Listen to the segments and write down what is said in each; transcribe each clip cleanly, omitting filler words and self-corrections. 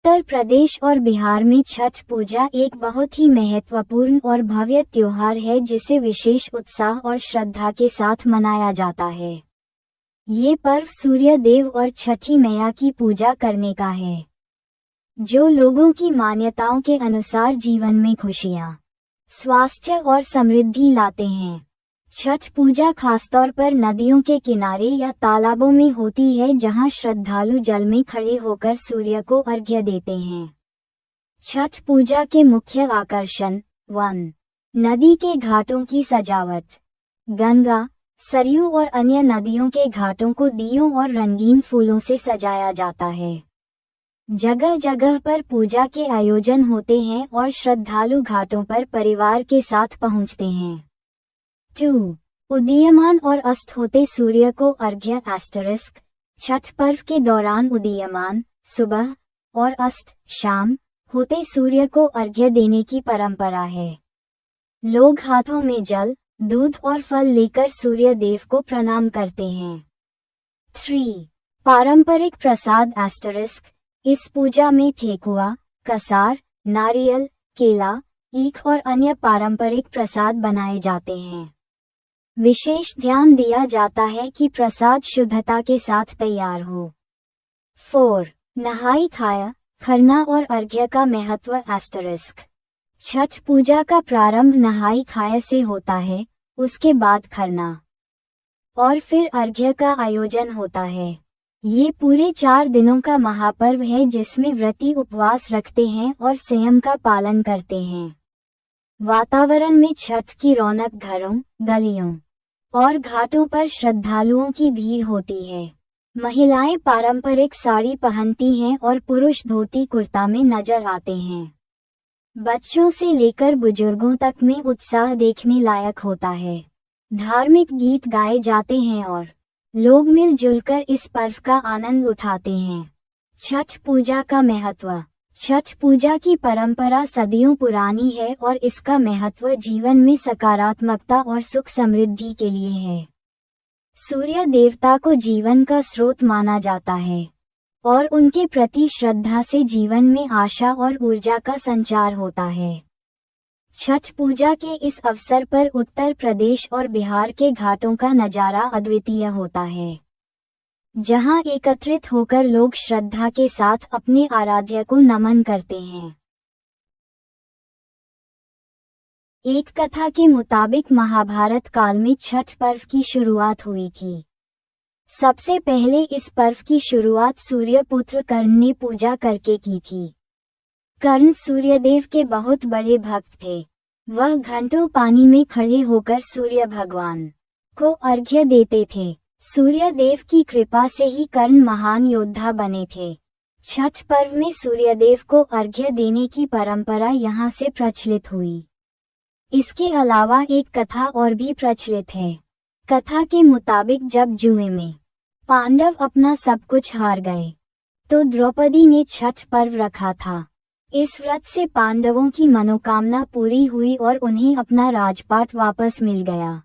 उत्तर प्रदेश और बिहार में छठ पूजा एक बहुत ही महत्वपूर्ण और भव्य त्योहार है जिसे विशेष उत्साह और श्रद्धा के साथ मनाया जाता है। ये पर्व सूर्य देव और छठी मैया की पूजा करने का है, जो लोगों की मान्यताओं के अनुसार जीवन में खुशियाँ, स्वास्थ्य और समृद्धि लाते हैं। छठ पूजा खासतौर पर नदियों के किनारे या तालाबों में होती है, जहां श्रद्धालु जल में खड़े होकर सूर्य को अर्घ्य देते हैं। छठ पूजा के मुख्य आकर्षण 1. नदी के घाटों की सजावट। गंगा, सरयू और अन्य नदियों के घाटों को दीयों और रंगीन फूलों से सजाया जाता है। जगह जगह पर पूजा के आयोजन होते हैं और श्रद्धालु घाटों पर परिवार के साथ पहुंचते हैं। 2. उदीयमान और अस्त होते सूर्य को अर्घ्य *। छठ पर्व के दौरान उदीयमान सुबह और अस्त शाम होते सूर्य को अर्घ्य देने की परंपरा है। लोग हाथों में जल, दूध और फल लेकर सूर्य देव को प्रणाम करते हैं। 3. पारंपरिक प्रसाद *। इस पूजा में ठेकुआ, कसार, नारियल, केला, ईख और अन्य पारंपरिक प्रसाद बनाए जाते हैं। विशेष ध्यान दिया जाता है कि प्रसाद शुद्धता के साथ तैयार हो। 4. नहाई खाया, खरना और अर्घ्य का महत्व *। छठ पूजा का प्रारंभ नहाई खाया से होता है, उसके बाद खरना और फिर अर्घ्य का आयोजन होता है। ये पूरे 4 दिनों का महापर्व है जिसमें व्रती उपवास रखते हैं और संयम का पालन करते हैं। वातावरण में छठ की रौनक घरों, गलियों और घाटों पर श्रद्धालुओं की भीड़ होती है। महिलाएं पारंपरिक साड़ी पहनती हैं और पुरुष धोती कुर्ता में नजर आते हैं। बच्चों से लेकर बुजुर्गों तक में उत्साह देखने लायक होता है। धार्मिक गीत गाए जाते हैं और लोग मिलजुल कर इस पर्व का आनंद उठाते हैं। छठ पूजा का महत्व। छठ पूजा की परंपरा सदियों पुरानी है और इसका महत्व जीवन में सकारात्मकता और सुख समृद्धि के लिए है। सूर्य देवता को जीवन का स्रोत माना जाता है और उनके प्रति श्रद्धा से जीवन में आशा और ऊर्जा का संचार होता है। छठ पूजा के इस अवसर पर उत्तर प्रदेश और बिहार के घाटों का नजारा अद्वितीय होता है, जहां एकत्रित होकर लोग श्रद्धा के साथ अपने आराध्य को नमन करते हैं। एक कथा के मुताबिक महाभारत काल में छठ पर्व की शुरुआत हुई थी। सबसे पहले इस पर्व की शुरुआत सूर्यपुत्र कर्ण ने पूजा करके की थी। कर्ण सूर्यदेव के बहुत बड़े भक्त थे। वह घंटों पानी में खड़े होकर सूर्य भगवान को अर्घ्य देते थे। सूर्य देव की कृपा से ही कर्ण महान योद्धा बने थे। छठ पर्व में सूर्यदेव को अर्घ्य देने की परंपरा यहाँ से प्रचलित हुई। इसके अलावा एक कथा और भी प्रचलित है। कथा के मुताबिक जब जुए में पांडव अपना सब कुछ हार गए, तो द्रौपदी ने छठ पर्व रखा था। इस व्रत से पांडवों की मनोकामना पूरी हुई और उन्हें अपना राजपाट वापस मिल गया।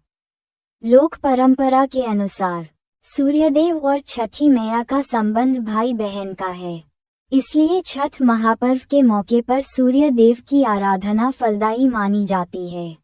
लोक परंपरा के अनुसार सूर्यदेव और छठी मैया का संबंध भाई बहन का है, इसलिए छठ महापर्व के मौके पर सूर्य देव की आराधना फलदायी मानी जाती है।